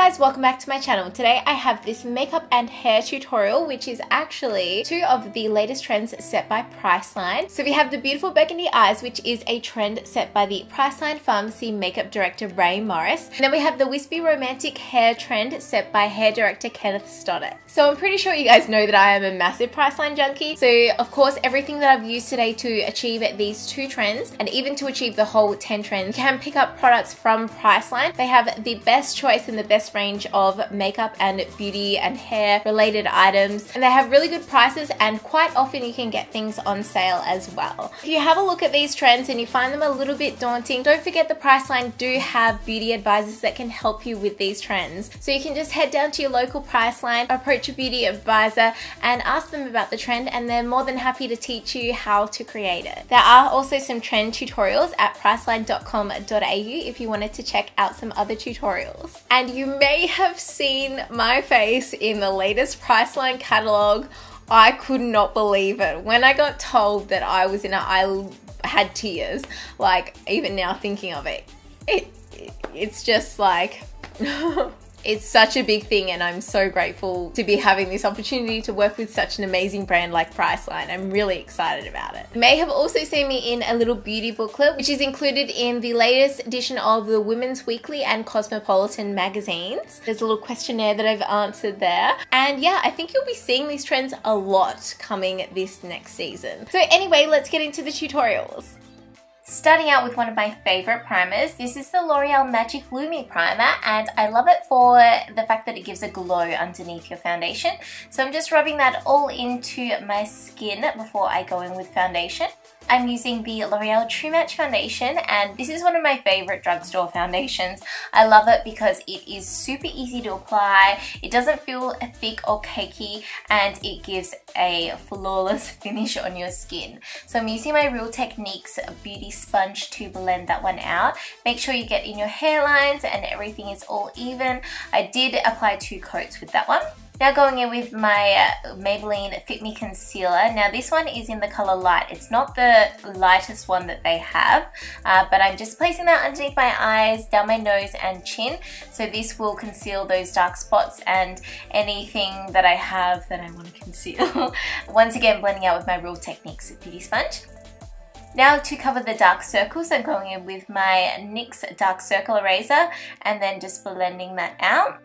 guys, welcome back to my channel. Today I have this makeup and hair tutorial, which is actually two of the latest trends set by Priceline. So we have the beautiful Burgundy Eyes, which is a trend set by the Priceline Pharmacy makeup director Ray Morris. And then we have the Wispy Romantic Hair trend set by hair director Kenneth Stoddart. So I'm pretty sure you guys know that I am a massive Priceline junkie. So of course, everything that I've used today to achieve these two trends, and even to achieve the whole 10 trends, you can pick up products from Priceline. They have the best choice and the best range of makeup and beauty and hair related items, and they have really good prices, and quite often you can get things on sale as well. If you have a look at these trends and you find them a little bit daunting, don't forget the Priceline do have beauty advisors that can help you with these trends. So you can just head down to your local Priceline, approach a beauty advisor and ask them about the trend, and they're more than happy to teach you how to create it. There are also some trend tutorials at priceline.com.au if you wanted to check out some other tutorials. And you may have seen my face in the latest Priceline catalog. I could not believe it. When I got told that I was in it, I had tears. Like, even now thinking of it, it's just like... It's such a big thing, and I'm so grateful to be having this opportunity to work with such an amazing brand like Priceline. I'm really excited about it. You may have also seen me in a little beauty booklet, which is included in the latest edition of the Women's Weekly and Cosmopolitan magazines. There's a little questionnaire that I've answered there. And yeah, I think you'll be seeing these trends a lot coming this next season. So anyway, let's get into the tutorials. Starting out with one of my favorite primers. This is the L'Oreal Magic Lumi Primer, and I love it for the fact that it gives a glow underneath your foundation. So I'm just rubbing that all into my skin before I go in with foundation. I'm using the L'Oreal True Match foundation, and this is one of my favorite drugstore foundations. I love it because it is super easy to apply, it doesn't feel thick or cakey, and it gives a flawless finish on your skin. So I'm using my Real Techniques beauty sponge to blend that one out. Make sure you get in your hairlines and everything is all even. I did apply 2 coats with that one. Now going in with my Maybelline Fit Me Concealer. Now this one is in the color Light. It's not the lightest one that they have, but I'm just placing that underneath my eyes, down my nose and chin. So this will conceal those dark spots and anything that I have that I want to conceal. Once again, blending out with my Real Techniques beauty sponge. Now to cover the dark circles, I'm going in with my NYX Dark Circle Eraser and then just blending that out.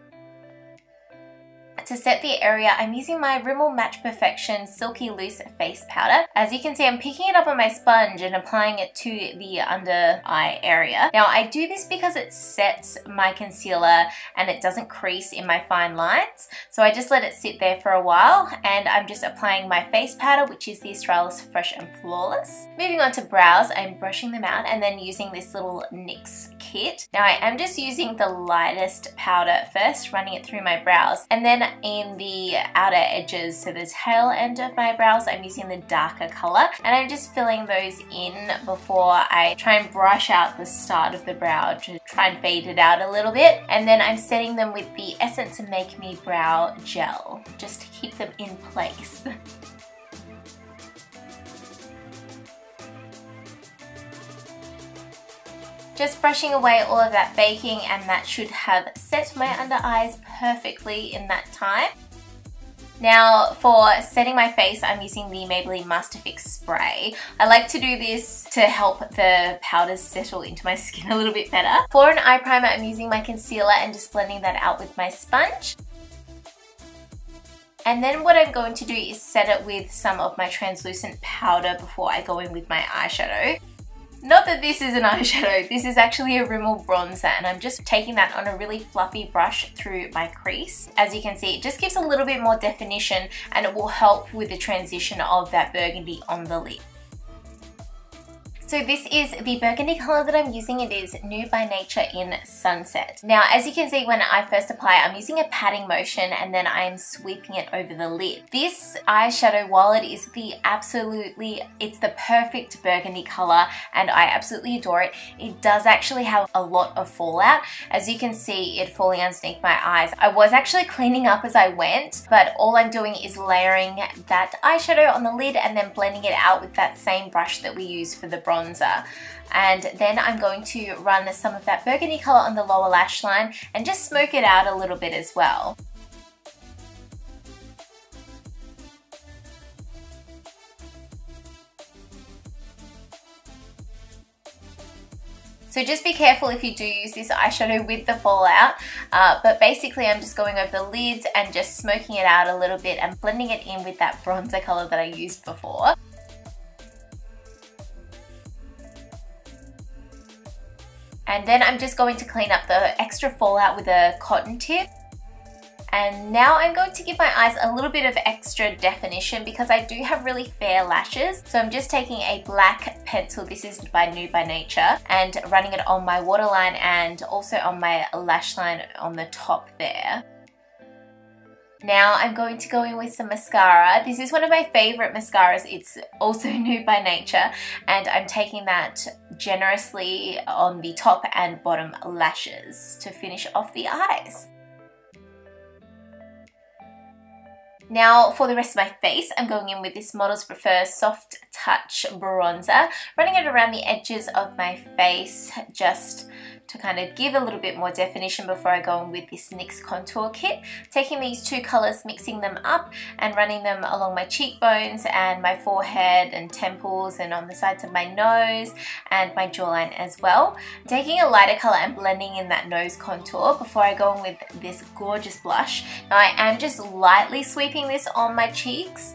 To set the area, I'm using my Rimmel Match Perfection Silky Loose Face Powder. As you can see, I'm picking it up on my sponge and applying it to the under eye area. Now I do this because it sets my concealer and it doesn't crease in my fine lines. So I just let it sit there for a while, and I'm just applying my face powder, which is the Australis Fresh and Flawless. Moving on to brows, I'm brushing them out and then using this little NYX kit. Now I am just using the lightest powder first, running it through my brows, and then in the outer edges, so the tail end of my brows, I'm using the darker color, and I'm just filling those in before I try and brush out the start of the brow to try and fade it out a little bit. And then I'm setting them with the Essence Make Me Brow Gel, just to keep them in place. Just brushing away all of that baking, and that should have set my under eyes perfectly in that time. Now for setting my face, I'm using the Maybelline MasterFix spray. I like to do this to help the powders settle into my skin a little bit better. For an eye primer, I'm using my concealer and just blending that out with my sponge. And then what I'm going to do is set it with some of my translucent powder before I go in with my eyeshadow. Not that this is an eyeshadow, this is actually a Rimmel bronzer, and I'm just taking that on a really fluffy brush through my crease. As you can see, it just gives a little bit more definition, and it will help with the transition of that burgundy on the lid. So this is the burgundy color that I'm using. It is Nude by Nature in Sunset. Now, as you can see, when I first apply, I'm using a patting motion and then I'm sweeping it over the lid. This eyeshadow, while it is it's the perfect burgundy color and I absolutely adore it, it does actually have a lot of fallout. As you can see, it falling underneath my eyes. I was actually cleaning up as I went, but all I'm doing is layering that eyeshadow on the lid and then blending it out with that same brush that we use for the bronzer bronzer. And then I'm going to run some of that burgundy color on the lower lash line and just smoke it out a little bit as well. So just be careful if you do use this eyeshadow with the fallout, but basically I'm just going over the lids and just smoking it out a little bit and blending it in with that bronzer color that I used before. And then I'm just going to clean up the extra fallout with a cotton tip. And now I'm going to give my eyes a little bit of extra definition because I do have really fair lashes. So I'm just taking a black pencil, this is by Nude by Nature, and running it on my waterline and also on my lash line on the top there. Now I'm going to go in with some mascara. This is one of my favorite mascaras. It's also Nude by Nature, and I'm taking that generously on the top and bottom lashes to finish off the eyes. Now for the rest of my face, I'm going in with this Models Prefer Soft Touch Bronzer, running it around the edges of my face just to kind of give a little bit more definition before I go in with this NYX Contour Kit. Taking these two colors, mixing them up and running them along my cheekbones and my forehead and temples and on the sides of my nose and my jawline as well. Taking a lighter color and blending in that nose contour before I go in with this gorgeous blush. Now I am just lightly sweeping this on my cheeks,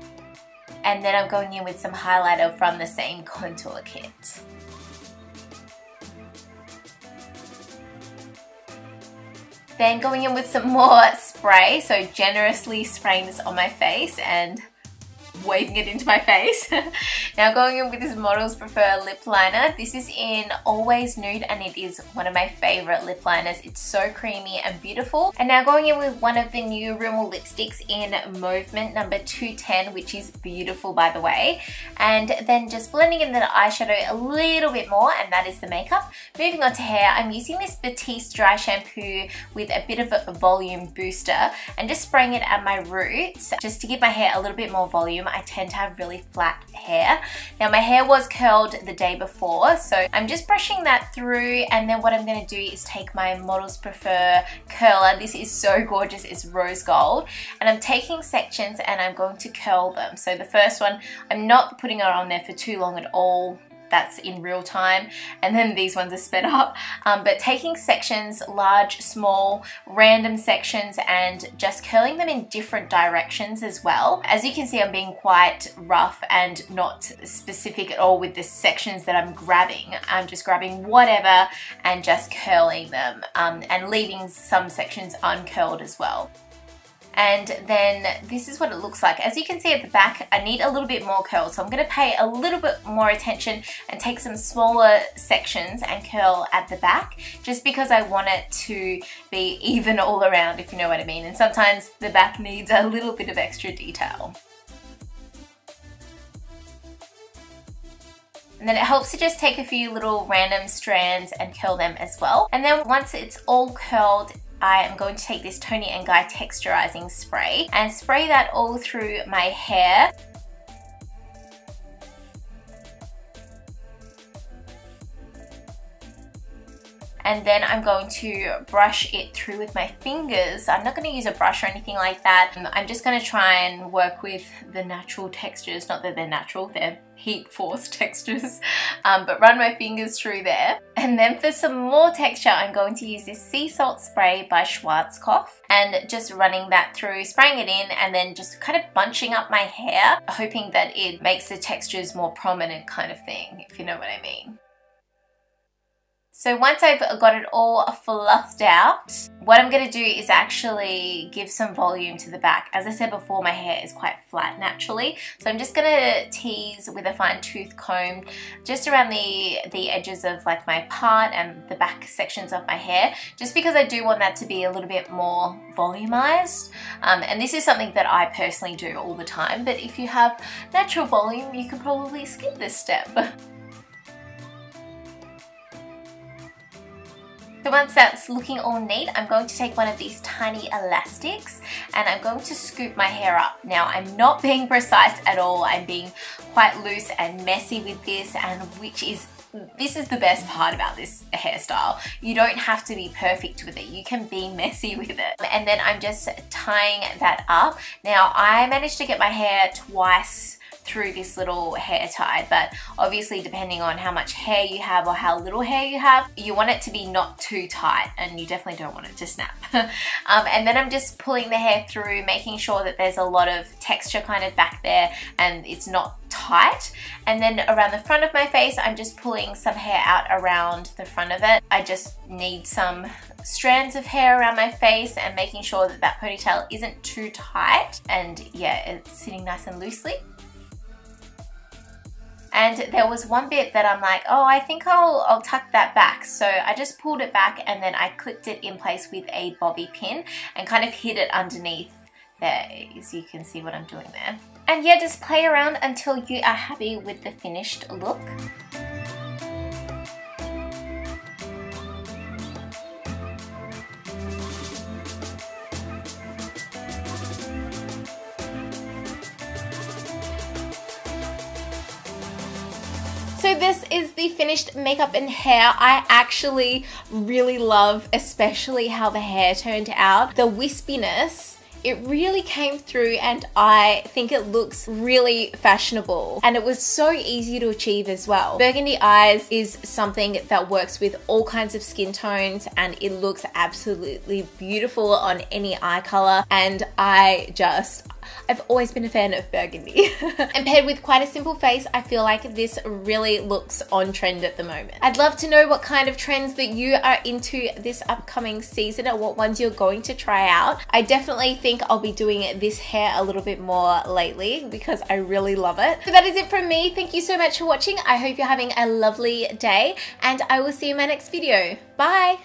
and then I'm going in with some highlighter from the same contour kit. Then going in with some more spray, so generously spraying this on my face and waving it into my face. Now going in with this Models Prefer lip liner. This is in Always Nude and it is one of my favorite lip liners. It's so creamy and beautiful. And now going in with one of the new Rimmel lipsticks in Mauve-Ment number 210, which is beautiful by the way. And then just blending in the eyeshadow a little bit more, and that is the makeup. Moving on to hair, I'm using this Batiste dry shampoo with a bit of a volume booster and just spraying it at my roots just to give my hair a little bit more volume. I tend to have really flat hair. Now my hair was curled the day before, so I'm just brushing that through, and then what I'm going to do is take my Models Prefer curler. This is so gorgeous, it's rose gold, and I'm taking sections and I'm going to curl them. So the first one, I'm not putting it on there for too long at all. That's in real time, and then these ones are sped up, but taking sections, large, small, random sections, and just curling them in different directions as well. As you can see, I'm being quite rough and not specific at all with the sections that I'm grabbing. I'm just grabbing whatever and just curling them, and leaving some sections uncurled as well. And then this is what it looks like. As you can see at the back, I need a little bit more curl, so I'm going to pay a little bit more attention and take some smaller sections and curl at the back, just because I want it to be even all around, if you know what I mean. And sometimes the back needs a little bit of extra detail. And then it helps to just take a few little random strands and curl them as well. And then once it's all curled, I am going to take this Toni & Guy texturizing spray and spray that all through my hair. And then I'm going to brush it through with my fingers. I'm not going to use a brush or anything like that. I'm just going to try and work with the natural textures. Not that they're natural, they're heat force textures, but run my fingers through there. And then for some more texture, I'm going to use this Sea Salt Spray by Schwarzkopf and just running that through, spraying it in, and then just kind of bunching up my hair, hoping that it makes the textures more prominent kind of thing, if you know what I mean. So once I've got it all fluffed out, what I'm going to do is actually give some volume to the back. As I said before, my hair is quite flat naturally, so I'm just going to tease with a fine tooth comb just around the edges of like my part and the back sections of my hair, just because I do want that to be a little bit more volumized. And this is something that I personally do all the time, but if you have natural volume, you can probably skip this step. So once that's looking all neat, I'm going to take one of these tiny elastics and I'm going to scoop my hair up. Now I'm not being precise at all, I'm being quite loose and messy with this, and which is this is the best part about this hairstyle. You don't have to be perfect with it. You can be messy with it. And then I'm just tying that up. Now, I managed to get my hair twice through this little hair tie, but obviously depending on how much hair you have or how little hair you have, you want it to be not too tight, and you definitely don't want it to snap. And then I'm just pulling the hair through, making sure that there's a lot of texture kind of back there and it's not tight. And then around the front of my face, I'm just pulling some hair out around the front of it. I just need some strands of hair around my face and making sure that that ponytail isn't too tight, and yeah, it's sitting nice and loosely. And there was one bit that I'm like, oh, I think I'll tuck that back. So I just pulled it back and then I clipped it in place with a bobby pin and kind of hid it underneath there, as you can see what I'm doing there. And yeah, just play around until you are happy with the finished look. So this is the finished makeup and hair. I actually really love especially how the hair turned out. The wispiness, it really came through, and I think it looks really fashionable, and it was so easy to achieve as well. Burgundy Eyes is something that works with all kinds of skin tones, and it looks absolutely beautiful on any eye color, and I've always been a fan of burgundy. And paired with quite a simple face, I feel like this really looks on trend at the moment. I'd love to know what kind of trends that you are into this upcoming season, or what ones you're going to try out. I definitely think I'll be doing this hair a little bit more lately because I really love it. So that is it from me. Thank you so much for watching. I hope you're having a lovely day, and I will see you in my next video. Bye!